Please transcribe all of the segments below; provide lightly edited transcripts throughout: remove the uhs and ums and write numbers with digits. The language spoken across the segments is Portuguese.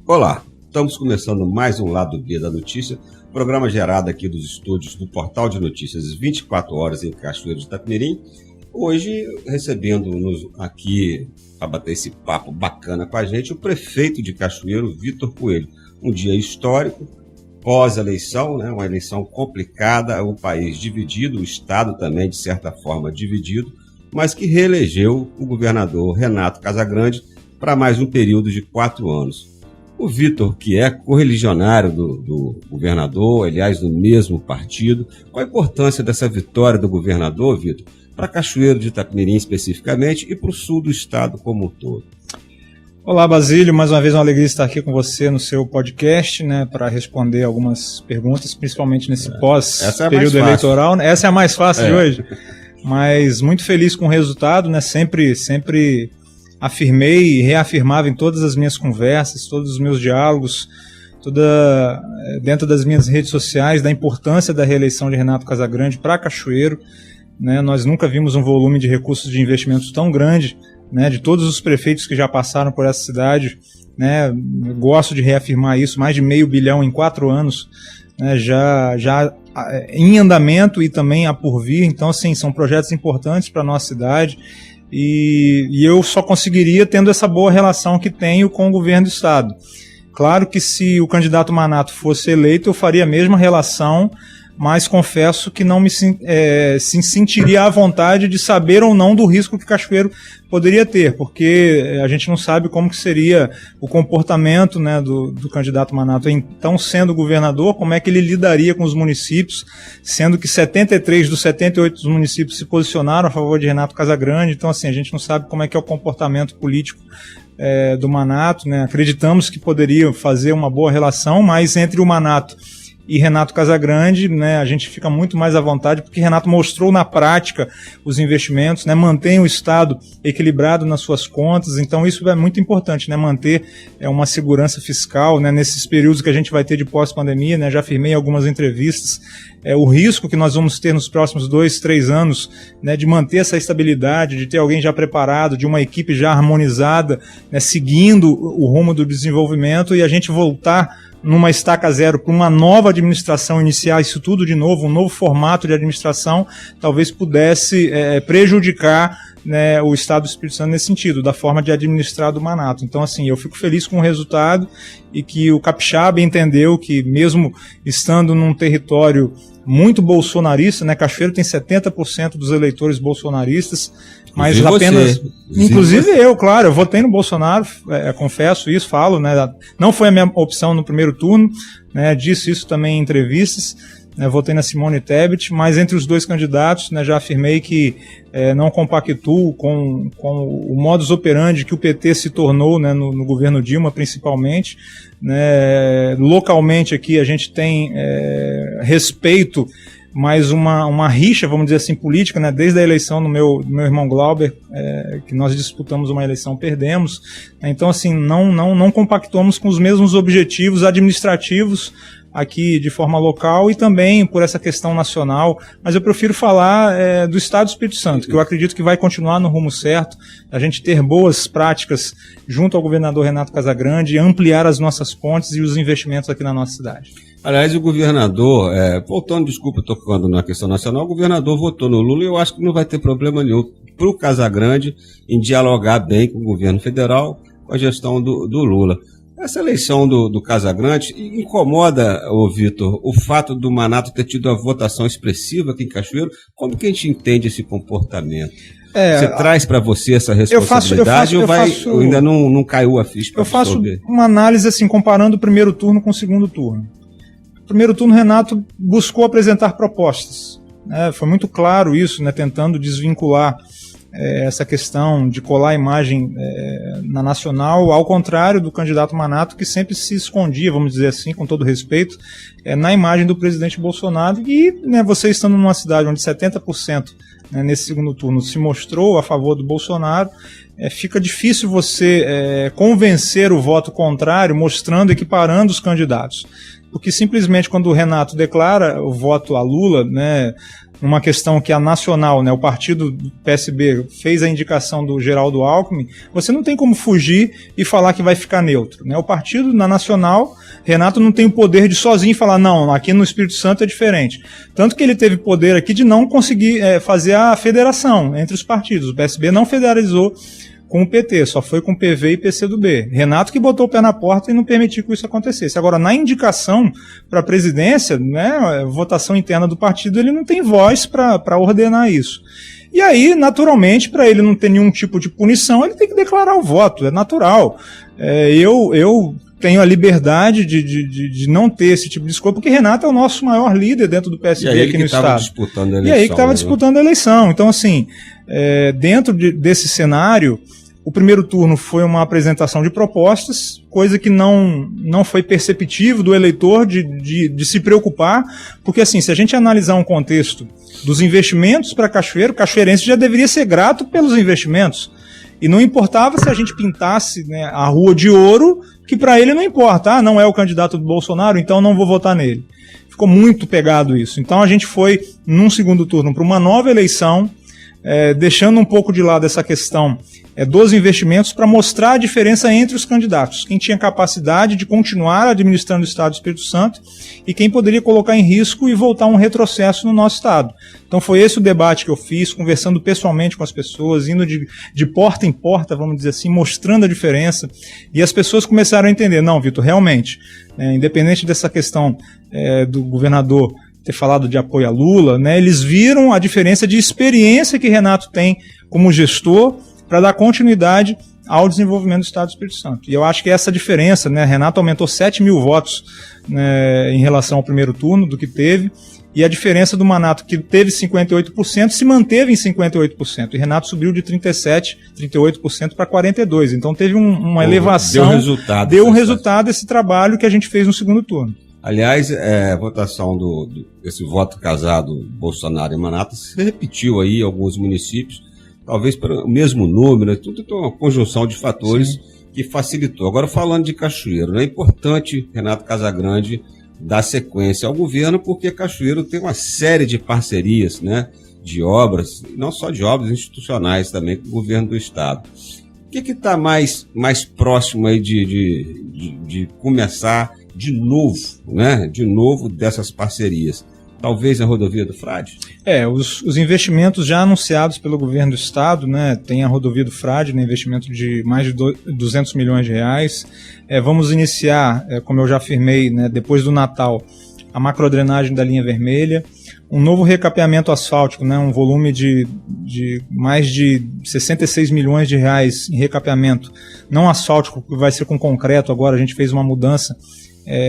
Olá, estamos começando mais um Lado B da Notícia, programa gerado aqui dos estúdios do Portal de Notícias 24 horas em Cachoeiro de Itapemirim. Hoje, recebendo-nos aqui para bater esse papo bacana com a gente, o prefeito de Cachoeiro, Vitor Coelho. Um dia histórico, pós-eleição, né? Uma eleição complicada, o país dividido, o Estado também, de certa forma, dividido, mas que reelegeu o governador Renato Casagrande para mais um período de 4 anos. O Vitor, que é correligionário do governador, aliás, do mesmo partido, qual a importância dessa vitória do governador, Vitor, para Cachoeiro de Itapemirim especificamente e para o sul do estado como um todo? Olá, Basílio, mais uma vez uma alegria estar aqui com você no seu podcast, né, para responder algumas perguntas, principalmente nesse pós-período eleitoral. Essa é a mais fácil de hoje, mas muito feliz com o resultado, né, sempre afirmei e reafirmava em todas as minhas conversas, todos os meus diálogos, dentro das minhas redes sociais, da importância da reeleição de Renato Casagrande para Cachoeiro, né, nós nunca vimos um volume de recursos de investimentos tão grande, né, de todos os prefeitos que já passaram por essa cidade, né, gosto de reafirmar isso, mais de R$500 bilhão em 4 anos, né, já em andamento e também a por vir. Então, assim, são projetos importantes para a nossa cidade e eu só conseguiria tendo essa boa relação que tenho com o governo do estado. Claro que se o candidato Manato fosse eleito, eu faria a mesma relação, mas confesso que não me sentiria à vontade de saber ou não do risco que Cachoeiro poderia ter, porque a gente não sabe como que seria o comportamento, né, do candidato Manato. Então, sendo governador, como é que ele lidaria com os municípios, sendo que 73 dos 78 dos municípios se posicionaram a favor de Renato Casagrande. Então, assim, a gente não sabe como é que é o comportamento político do Manato, né? Acreditamos que poderia fazer uma boa relação, mas entre o Manato e Renato Casagrande, né, a gente fica muito mais à vontade, porque Renato mostrou na prática os investimentos, né, mantém o Estado equilibrado nas suas contas. Então isso é muito importante, né, manter uma segurança fiscal, né, nesses períodos que a gente vai ter de pós-pandemia, né, já afirmei em algumas entrevistas, o risco que nós vamos ter nos próximos 2, 3 anos, né, de manter essa estabilidade, de ter alguém já preparado, de uma equipe já harmonizada, né, seguindo o rumo do desenvolvimento, e a gente voltar numa estaca zero para uma nova administração, iniciar isso tudo de novo, um novo formato de administração, talvez pudesse prejudicar, né, o Estado do Espírito Santo nesse sentido, da forma de administrar do Manato. Então, assim, eu fico feliz com o resultado e que o capixaba entendeu que, mesmo estando num território muito bolsonarista, né, Cachoeiro tem 70% dos eleitores bolsonaristas, mas inclusive eu, claro, eu votei no Bolsonaro, confesso isso, falo, né, não foi a minha opção no primeiro turno, né, disse isso também em entrevistas, né, votei na Simone Tebet, mas entre os dois candidatos, né, já afirmei que não compactuo com o modus operandi que o PT se tornou, né, no governo Dilma, principalmente, né. Localmente aqui a gente tem respeito, mas uma rixa, vamos dizer assim, política, né, desde a eleição do meu irmão Glauber, que nós disputamos uma eleição, perdemos. Então, assim, não compactuamos com os mesmos objetivos administrativos aqui de forma local e também por essa questão nacional, mas eu prefiro falar do Estado do Espírito Santo, que eu acredito que vai continuar no rumo certo, a gente ter boas práticas junto ao governador Renato Casagrande, ampliar as nossas pontes e os investimentos aqui na nossa cidade. Aliás, o governador, tocando na questão nacional, o governador votou no Lula e eu acho que não vai ter problema nenhum para o Casagrande em dialogar bem com o governo federal, com a gestão do Lula. Essa eleição do Casagrande incomoda, Vitor, o fato do Manato ter tido a votação expressiva aqui em Cachoeiro? Como que a gente entende esse comportamento? Você traz para você essa responsabilidade ou ainda não caiu a ficha para absorver? Eu faço uma análise assim, comparando o primeiro turno com o segundo turno. No primeiro turno, Renato buscou apresentar propostas, né? Foi muito claro isso, né? Tentando desvincular essa questão de colar a imagem na nacional, ao contrário do candidato Manato, que sempre se escondia, vamos dizer assim, com todo respeito, na imagem do presidente Bolsonaro. E, né, você estando numa cidade onde 70%, né, nesse segundo turno se mostrou a favor do Bolsonaro, fica difícil você convencer o voto contrário, mostrando, equiparando os candidatos. porque simplesmente quando o Renato declara o voto a Lula, né, numa questão que a nacional, né, o partido do PSB fez a indicação do Geraldo Alckmin, você não tem como fugir e falar que vai ficar neutro, né? O partido na nacional, Renato não tem o poder de sozinho falar, não, aqui no Espírito Santo é diferente. Tanto que ele teve poder aqui de não conseguir fazer a federação entre os partidos. O PSB não federalizou com o PT, só foi com o PV e PCdoB. Renato que botou o pé na porta e não permitiu que isso acontecesse. Agora, na indicação para a presidência, né, votação interna do partido, ele não tem voz para ordenar isso. E aí, naturalmente, para ele não ter nenhum tipo de punição, ele tem que declarar o voto, é natural. Eu tenho a liberdade de não ter esse tipo de escolha, porque Renato é o nosso maior líder dentro do PSB aqui no Estado. Disputando a eleição, e aí que estava disputando a eleição. Então, assim, dentro desse cenário, o primeiro turno foi uma apresentação de propostas, coisa que não foi perceptível do eleitor de se preocupar, porque assim, se a gente analisar um contexto dos investimentos para Cachoeiro, o cachoeirense já deveria ser grato pelos investimentos. E não importava se a gente pintasse, né, a rua de ouro, que para ele não importa. Não é o candidato do Bolsonaro, então não vou votar nele. Ficou muito pegado isso. Então a gente foi, num segundo turno, para uma nova eleição, deixando um pouco de lado essa questão dos investimentos para mostrar a diferença entre os candidatos. Quem tinha capacidade de continuar administrando o Estado do Espírito Santo e quem poderia colocar em risco e voltar a um retrocesso no nosso Estado. Então foi esse o debate que eu fiz, conversando pessoalmente com as pessoas, indo de porta em porta, vamos dizer assim, mostrando a diferença. E as pessoas começaram a entender, não, Vitor, realmente, independente dessa questão do governador ter falado de apoio a Lula, né, eles viram a diferença de experiência que Renato tem como gestor para dar continuidade ao desenvolvimento do Estado do Espírito Santo. E eu acho que essa diferença, né, Renato aumentou 7 mil votos, né, em relação ao primeiro turno do que teve, e a diferença do Manato, que teve 58%, se manteve em 58%, e Renato subiu de 38% para 42%. Então teve uma elevação, deu um resultado esse trabalho que a gente fez no segundo turno. Aliás, a votação desse voto casado Bolsonaro e Manato se repetiu aí em alguns municípios, talvez pelo mesmo número, tudo é uma conjunção de fatores. Sim. Que facilitou. Agora, falando de Cachoeiro, é importante Renato Casagrande dar sequência ao governo, porque Cachoeiro tem uma série de parcerias, né, de obras, não só de obras institucionais também, com o governo do Estado. O que está mais próximo aí de começar de novo, né, dessas parcerias? Talvez a rodovia do Frade? Os investimentos já anunciados pelo governo do Estado, né, tem a rodovia do Frade, né, investimento de mais de 200 milhões de reais. Vamos iniciar, como eu já afirmei, né, depois do Natal, a macrodrenagem da linha vermelha, um novo recapeamento asfáltico, né, um volume de mais de 66 milhões de reais em recapeamento, não asfáltico, que vai ser com concreto agora, a gente fez uma mudança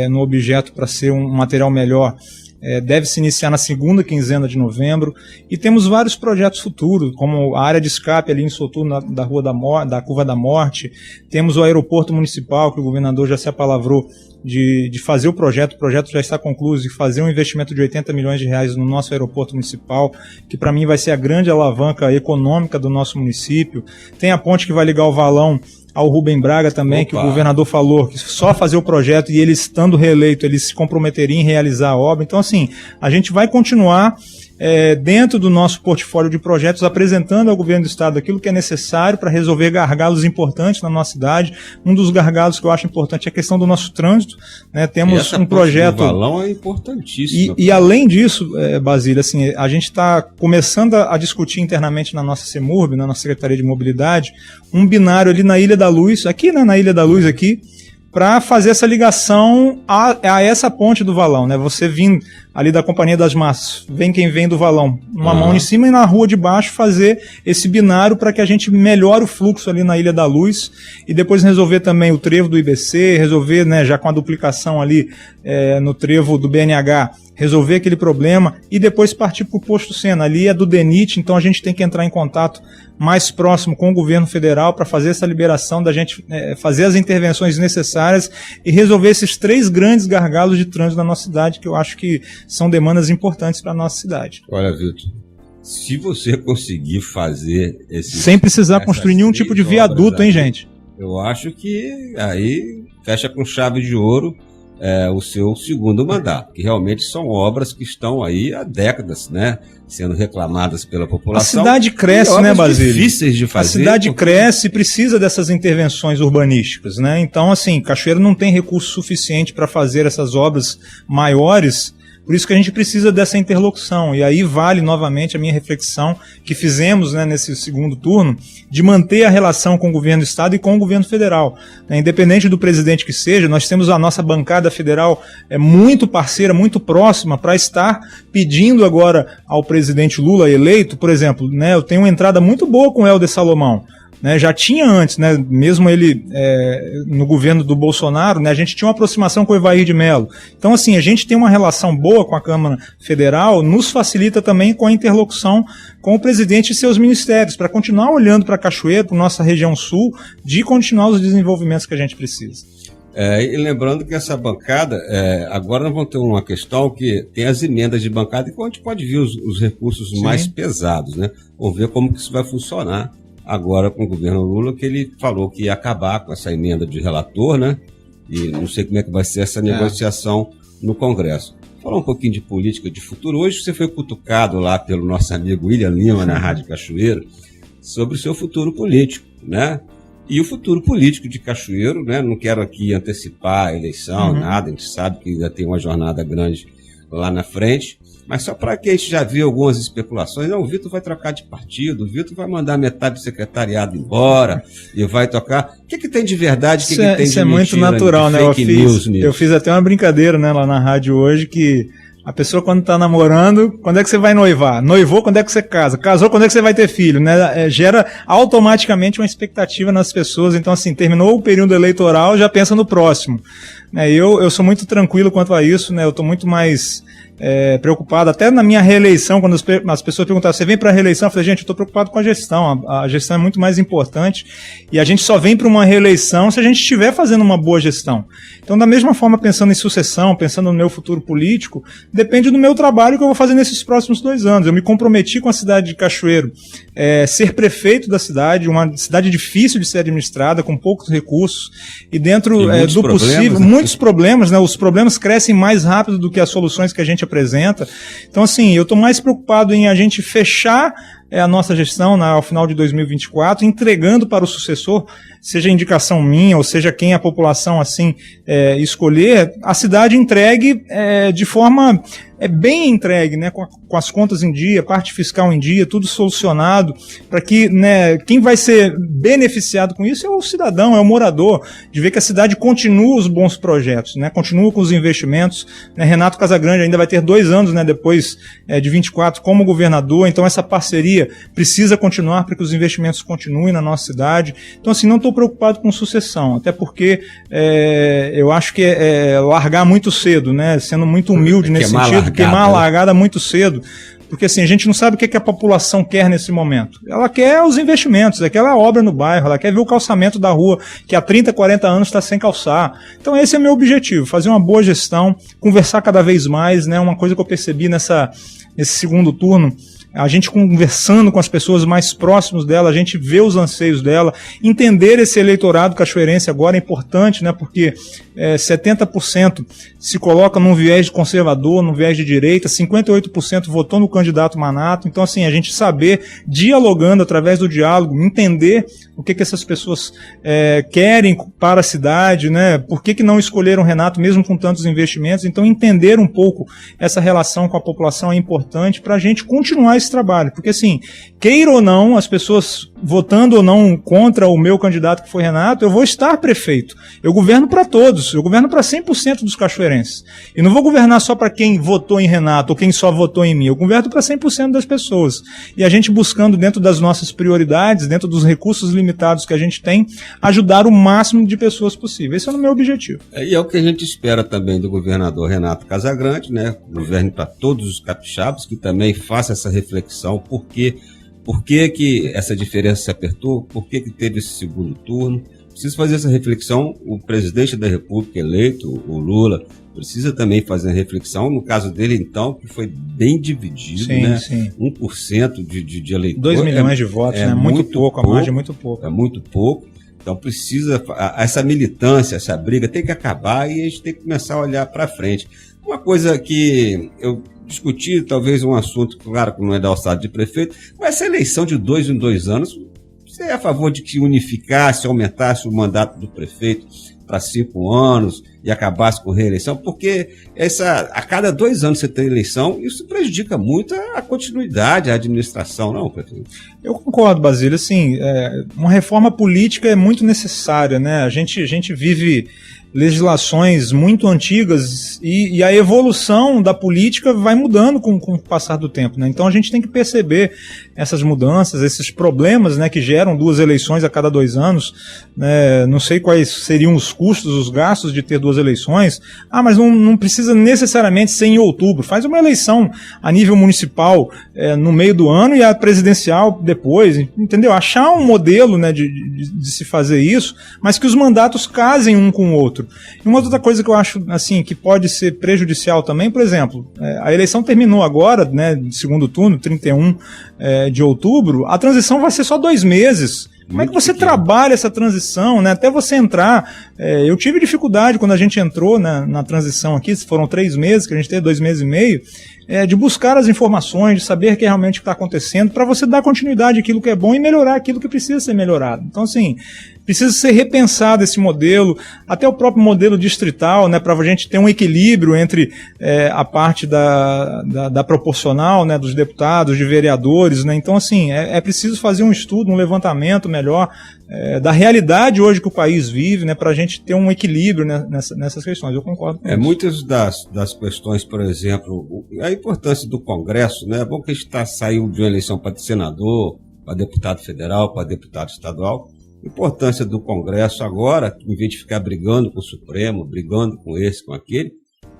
no objeto para ser um material melhor. Deve se iniciar na segunda quinzena de novembro, e temos vários projetos futuros, como a área de escape ali em Soturno, da Curva da Morte. Temos o aeroporto municipal, que o governador já se apalavrou de fazer o projeto já está concluído, e fazer um investimento de 80 milhões de reais no nosso aeroporto municipal, que para mim vai ser a grande alavanca econômica do nosso município. Tem a ponte que vai ligar o Valão ao Rubem Braga também, que o governador falou que só fazer o projeto, e ele estando reeleito, ele se comprometeria em realizar a obra. Então, assim, a gente vai continuar dentro do nosso portfólio de projetos, apresentando ao governo do Estado aquilo que é necessário para resolver gargalos importantes na nossa cidade. Um dos gargalos que eu acho importante é a questão do nosso trânsito, né? Temos um projeto... O Valão é importantíssimo. E além disso, Basílio, assim, a gente está começando a discutir internamente na nossa CEMURB, na nossa Secretaria de Mobilidade, um binário ali na Ilha da Luz, aqui, né, na Ilha da Luz aqui, para fazer essa ligação a essa ponte do Valão, né? Você vindo ali da Companhia das Massas, vem quem vem do Valão, uma mão em cima, e na rua de baixo fazer esse binário para que a gente melhore o fluxo ali na Ilha da Luz, e depois resolver também o trevo do IBC, resolver, né, já com a duplicação ali no trevo do BNH, resolver aquele problema e depois partir para o posto Sena. Ali é do DENIT, então a gente tem que entrar em contato mais próximo com o governo federal para fazer essa liberação, da gente fazer as intervenções necessárias e resolver esses 3 grandes gargalos de trânsito na nossa cidade, que eu acho que são demandas importantes para a nossa cidade. Olha, Vitor, se você conseguir fazer sem precisar construir nenhum tipo de viaduto, hein, gente? Eu acho que aí fecha com chave de ouro o seu segundo mandato, que realmente são obras que estão aí há décadas, né, sendo reclamadas pela população. A cidade cresce, né, Basílio? Difíceis de fazer. A cidade cresce e precisa dessas intervenções urbanísticas, né? Então, assim, Cachoeiro não tem recurso suficiente para fazer essas obras maiores. Por isso que a gente precisa dessa interlocução. E aí vale novamente a minha reflexão que fizemos, né, nesse segundo turno, de manter a relação com o governo do Estado e com o governo federal. Independente do presidente que seja, nós temos a nossa bancada federal muito parceira, muito próxima, para estar pedindo agora ao presidente Lula eleito, por exemplo, né, eu tenho uma entrada muito boa com o Helder Salomão. Né, já tinha antes, né, mesmo ele no governo do Bolsonaro, né, a gente tinha uma aproximação com o Evair de Mello. Então, assim, a gente tem uma relação boa com a Câmara Federal, nos facilita também com a interlocução com o presidente e seus ministérios, para continuar olhando para Cachoeiro, para nossa região sul, de continuar os desenvolvimentos que a gente precisa. E lembrando que essa bancada, agora nós vamos ter uma questão que tem as emendas de bancada e que a gente pode ver os recursos mais pesados, né? Vamos ver como que isso vai funcionar agora com o governo Lula, que ele falou que ia acabar com essa emenda de relator, né? E não sei como é que vai ser essa negociação no Congresso. Falar um pouquinho de política de futuro. Hoje você foi cutucado lá pelo nosso amigo William Lima, na Rádio Cachoeiro, sobre o seu futuro político, né? E o futuro político de Cachoeiro, né? Não quero aqui antecipar a eleição, nada, a gente sabe que ainda tem uma jornada grande lá na frente, mas só para que a gente já viu algumas especulações, não, o Vitor vai trocar de partido, o Vitor vai mandar metade do secretariado embora e vai tocar. O que tem de verdade, o que tem de mentira? Isso é muito natural, né? Eu fiz até uma brincadeira, né, lá na rádio hoje, que a pessoa, quando está namorando, quando é que você vai noivar? Noivou, quando é que você casa? Casou, quando é que você vai ter filho? Né? Gera automaticamente uma expectativa nas pessoas. Então, assim, terminou o período eleitoral, já pensa no próximo. Eu sou muito tranquilo quanto a isso, né? Eu estou muito mais preocupado, até na minha reeleição, quando as pessoas perguntavam, você vem para a reeleição? Eu falei, gente, eu estou preocupado com a gestão, a gestão é muito mais importante e a gente só vem para uma reeleição se a gente estiver fazendo uma boa gestão. Então, da mesma forma, pensando em sucessão, pensando no meu futuro político, depende do meu trabalho que eu vou fazer nesses próximos 2 anos. Eu me comprometi com a cidade de Cachoeiro, ser prefeito da cidade, uma cidade difícil de ser administrada, com poucos recursos, e dentro do possível, muitos problemas, né? Os problemas crescem mais rápido do que as soluções que a gente apresenta. Então, assim, eu estou mais preocupado em a gente fechar a nossa gestão ao final de 2024, entregando para o sucessor, seja indicação minha, ou seja quem a população assim escolher, a cidade entregue de forma bem entregue, né, com as contas em dia, parte fiscal em dia, tudo solucionado, para que, né, quem vai ser beneficiado com isso é o cidadão, é o morador, de ver que a cidade continua os bons projetos, né, continua com os investimentos, né. Renato Casagrande ainda vai ter 2 anos, né, depois de 24 como governador, então essa parceria precisa continuar para que os investimentos continuem na nossa cidade. Então, assim, não estou preocupado com sucessão, até porque eu acho que largar muito cedo, né, sendo muito humilde nesse sentido, queimar a largada muito cedo, porque assim, a gente não sabe o que a população quer nesse momento. Ela quer os investimentos, aquela obra no bairro, ela quer ver o calçamento da rua, que há 30, 40 anos está sem calçar. Então esse é o meu objetivo, fazer uma boa gestão, conversar cada vez mais, né, uma coisa que eu percebi nesse segundo turno, a gente conversando com as pessoas mais próximas dela, a gente vê os anseios dela, entender esse eleitorado cachoeirense agora é importante, né, porque 70% se coloca num viés conservador, num viés de direita, 58% votou no candidato Manato. Então, assim, a gente saber, dialogando através do diálogo, entender o que essas pessoas querem para a cidade, né, por que não escolheram Renato mesmo com tantos investimentos. Então, entender um pouco essa relação com a população é importante para a gente continuar esse trabalho, porque assim, queira ou não, as pessoas votando ou não contra o meu candidato que foi Renato, eu vou estar prefeito. Eu governo para todos, eu governo para 100% dos cachoeirenses. E não vou governar só para quem votou em Renato ou quem só votou em mim, eu governo para 100% das pessoas. E a gente buscando, dentro das nossas prioridades, dentro dos recursos limitados que a gente tem, ajudar o máximo de pessoas possível. Esse é o meu objetivo. E é o que a gente espera também do governador Renato Casagrande, né? Governo para todos os capixabas, que também faça essa reflexão, por que essa diferença se apertou, por que teve esse segundo turno. Precisa fazer essa reflexão, o presidente da República eleito, o Lula, precisa também fazer a reflexão, no caso dele então, que foi bem dividido, sim, né? Sim. 1% de eleitor. 2 milhões de votos, né? Muito pouco, a margem é muito pouco. É muito pouco. Então precisa, essa militância, essa briga tem que acabar e a gente tem que começar a olhar para frente. Uma coisa que eu discuti, talvez um assunto, claro, que não é da alçada de prefeito, mas essa eleição de 2 em 2 anos, você é a favor de que unificasse, aumentasse o mandato do prefeito para 5 anos e acabasse com reeleição? Porque a cada 2 anos você tem eleição, isso prejudica muito a continuidade, a administração, não, prefeito? Eu concordo, Basílio. Assim, uma reforma política é muito necessária, né? A gente vive legislações muito antigas e a evolução da política vai mudando com o passar do tempo, né? Então a gente tem que perceber essas mudanças, esses problemas, né, que geram 2 eleições a cada 2 anos, né? Não sei quais seriam os custos, os gastos de ter 2 eleições. Mas não precisa necessariamente ser em outubro. Faz uma eleição a nível municipal no meio do ano e a presidencial depois, entendeu? Achar um modelo, né, de se fazer isso, mas que os mandatos casem um com o outro. E uma outra coisa que eu acho assim, que pode ser prejudicial também, por exemplo, a eleição terminou agora, né, de segundo turno, 31 de outubro, a transição vai ser só 2 meses. Como é que você trabalha essa transição, né? Até você entrar, eu tive dificuldade quando a gente entrou na transição aqui, foram 3 meses, que a gente teve 2 meses e meio, de buscar as informações, de saber o que realmente está acontecendo, para você dar continuidade àquilo que é bom e melhorar aquilo que precisa ser melhorado. Então, assim, precisa ser repensado esse modelo, até o próprio modelo distrital, né, para a gente ter um equilíbrio entre a parte da proporcional, né, dos deputados, de vereadores, né? Então, assim, é preciso fazer um estudo, um levantamento melhor da realidade hoje que o país vive, né, para a gente ter um equilíbrio, né, nessas questões. Eu concordo com isso. Muitas das questões, por exemplo, a importância do Congresso, né? É bom que a gente saiu de uma eleição para senador, para deputado federal, para deputado estadual. A importância do Congresso agora, em vez de ficar brigando com o Supremo, brigando com esse, com aquele,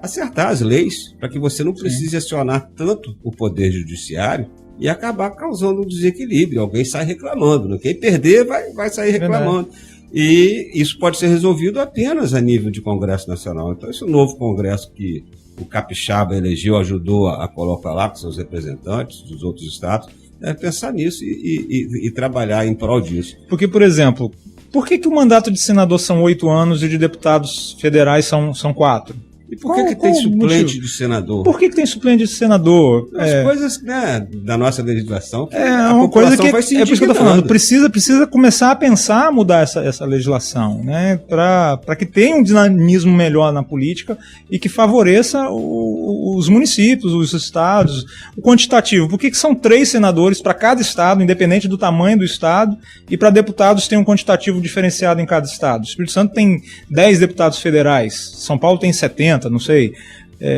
acertar as leis para que você não precise acionar tanto o Poder Judiciário e acabar causando um desequilíbrio. Alguém sai reclamando, né? Quem perder vai sair reclamando. E isso pode ser resolvido apenas a nível de Congresso Nacional. Então, esse novo Congresso que o Capixaba elegeu, ajudou a colocar lá com seus representantes dos outros estados, deve pensar nisso e trabalhar em prol disso. Porque, por exemplo, por que o mandato de senador são 8 anos e de deputados federais são 4? E por que tem suplente de senador? Por que tem suplente de senador? As coisas, né, da nossa legislação, a uma coisa que vai se é por isso que eu estou falando. Precisa começar a pensar a mudar essa legislação, né, para que tenha um dinamismo melhor na política e que favoreça os municípios, os estados, o quantitativo. Por que são 3 senadores para cada estado, independente do tamanho do estado, e para deputados tem um quantitativo diferenciado em cada estado? O Espírito Santo tem 10 deputados federais, São Paulo tem 70, não sei,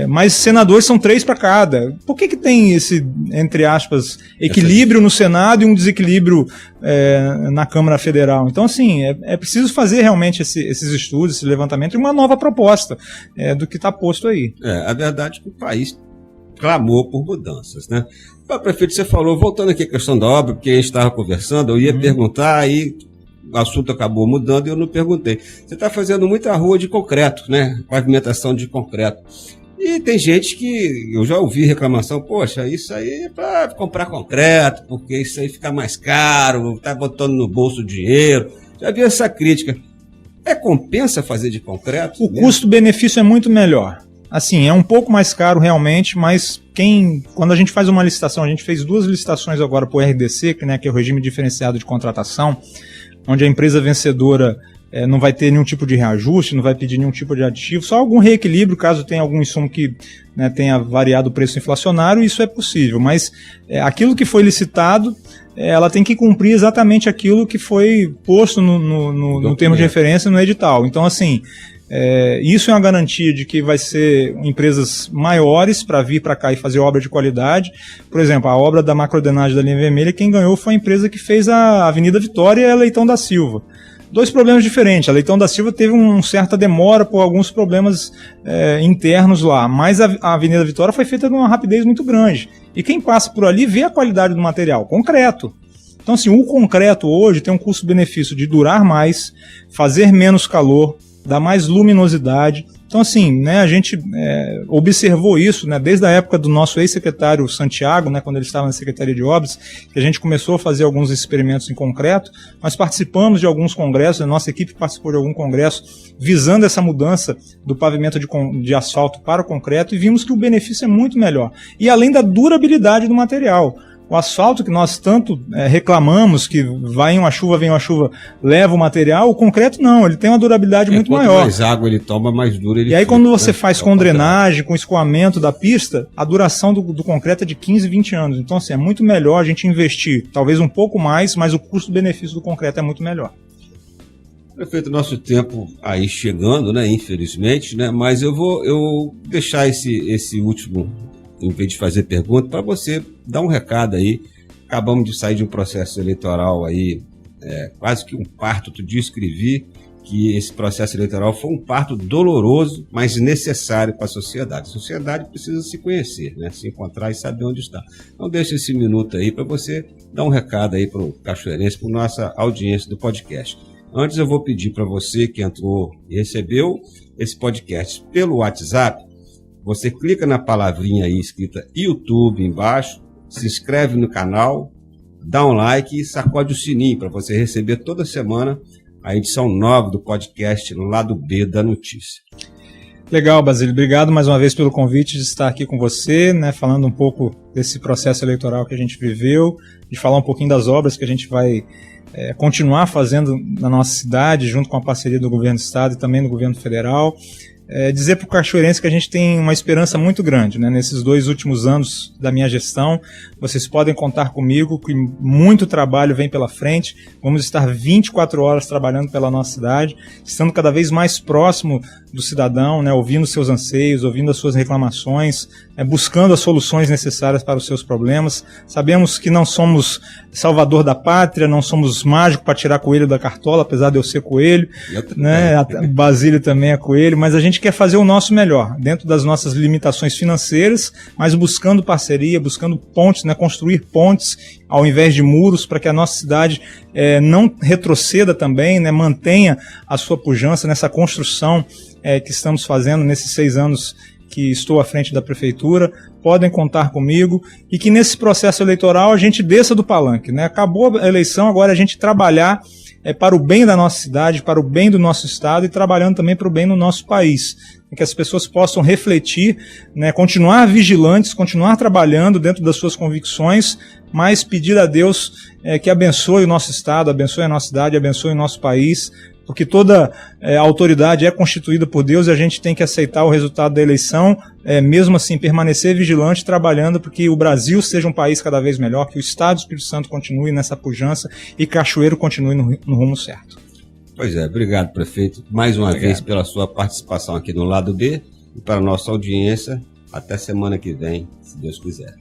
mas senadores são 3 para cada. Por que tem esse, entre aspas, equilíbrio no Senado e um desequilíbrio na Câmara Federal? Então, assim, é preciso fazer realmente esses estudos, esse levantamento e uma nova proposta do que está posto aí. A verdade é que o país clamou por mudanças, né? Prefeito, você falou, voltando aqui à questão da obra, porque a gente estava conversando, eu ia perguntar, aí o assunto acabou mudando e eu não perguntei. Você está fazendo muita rua de concreto, né? Pavimentação de concreto. E tem gente que, eu já ouvi reclamação, poxa, isso aí é para comprar concreto, porque isso aí fica mais caro, está botando no bolso dinheiro. Já vi essa crítica. Compensa fazer de concreto? O custo-benefício é muito melhor. Assim, é um pouco mais caro realmente, mas quando a gente faz uma licitação, a gente fez 2 licitações agora para o RDC, que é o regime diferenciado de contratação, onde a empresa vencedora não vai ter nenhum tipo de reajuste, não vai pedir nenhum tipo de aditivo, só algum reequilíbrio caso tenha algum insumo que tenha variado o preço inflacionário, isso é possível, mas aquilo que foi licitado, ela tem que cumprir exatamente aquilo que foi posto no termo de referência no edital. Então, assim, isso é uma garantia de que vai ser empresas maiores para vir para cá e fazer obra de qualidade. Por exemplo, a obra da macrodenagem da linha vermelha, quem ganhou foi a empresa que fez a Avenida Vitória e a Leitão da Silva. 2 problemas diferentes. A Leitão da Silva teve uma certa demora por alguns problemas internos lá, mas a Avenida Vitória foi feita numa rapidez muito grande. E quem passa por ali vê a qualidade do material, concreto. Então, assim, o concreto hoje tem um custo-benefício de durar mais, fazer menos calor, dá mais luminosidade. Então, assim, né, a gente observou isso, né, desde a época do nosso ex-secretário Santiago, né, quando ele estava na Secretaria de Obras, que a gente começou a fazer alguns experimentos em concreto. Nós participamos de alguns congressos, a nossa equipe participou de algum congresso visando essa mudança do pavimento de asfalto para o concreto, e vimos que o benefício é muito melhor. E além da durabilidade do material. O asfalto que nós tanto reclamamos, que vai em uma chuva, vem uma chuva, leva o material, o concreto não, ele tem uma durabilidade muito maior. Quanto mais água ele toma, mais duro ele fica. E aí quando você faz com drenagem, com escoamento da pista, a duração do concreto é de 15, 20 anos. Então, assim, é muito melhor a gente investir talvez um pouco mais, mas o custo-benefício do concreto é muito melhor. Prefeito, nosso tempo aí chegando, né, infelizmente, né, mas eu vou deixar esse último, em vez de fazer pergunta, para você dar um recado aí. Acabamos de sair de um processo eleitoral aí, quase que um parto. Outro dia escrevi que esse processo eleitoral foi um parto doloroso, mas necessário para a sociedade. A sociedade precisa se conhecer, né, se encontrar e saber onde está. Então deixa esse minuto aí para você dar um recado aí para o cachoeirense, para a nossa audiência do podcast. Antes eu vou pedir para você que entrou e recebeu esse podcast pelo WhatsApp, você clica na palavrinha aí escrita YouTube embaixo, se inscreve no canal, dá um like e sacode o sininho para você receber toda semana a edição nova do podcast Lado B da Notícia. Legal, Basílio. Obrigado mais uma vez pelo convite de estar aqui com você, né, falando um pouco desse processo eleitoral que a gente viveu, de falar um pouquinho das obras que a gente vai continuar fazendo na nossa cidade, junto com a parceria do governo do estado e também do governo federal. Dizer para o cachoeirense que a gente tem uma esperança muito grande, né? Nesses 2 últimos anos da minha gestão, vocês podem contar comigo que muito trabalho vem pela frente. Vamos estar 24 horas trabalhando pela nossa cidade, estando cada vez mais próximo do cidadão, né? Ouvindo seus anseios, ouvindo as suas reclamações, buscando as soluções necessárias para os seus problemas. Sabemos que não somos salvador da pátria, não somos mágico para tirar coelho da cartola, apesar de eu ser coelho, né? Basílio também é coelho, mas a gente quer fazer o nosso melhor, dentro das nossas limitações financeiras, mas buscando parceria, buscando pontes, né? Construir pontes ao invés de muros, para que a nossa cidade não retroceda também, né? Mantenha a sua pujança nessa construção que estamos fazendo nesses 6 anos que estou à frente da prefeitura. Podem contar comigo, e que nesse processo eleitoral a gente desça do palanque, né? Acabou a eleição, agora a gente trabalhar para o bem da nossa cidade, para o bem do nosso estado, e trabalhando também para o bem do nosso país, que as pessoas possam refletir, né, continuar vigilantes, continuar trabalhando dentro das suas convicções, mas pedir a Deus que abençoe o nosso estado, abençoe a nossa cidade, abençoe o nosso país, porque toda autoridade é constituída por Deus, e a gente tem que aceitar o resultado da eleição, mesmo assim permanecer vigilante, trabalhando para que o Brasil seja um país cada vez melhor, que o estado do Espírito Santo continue nessa pujança e Cachoeiro continue no rumo certo. Pois é, obrigado, prefeito, mais uma vez pela sua participação aqui no Lado B, e para a nossa audiência, até semana que vem, se Deus quiser.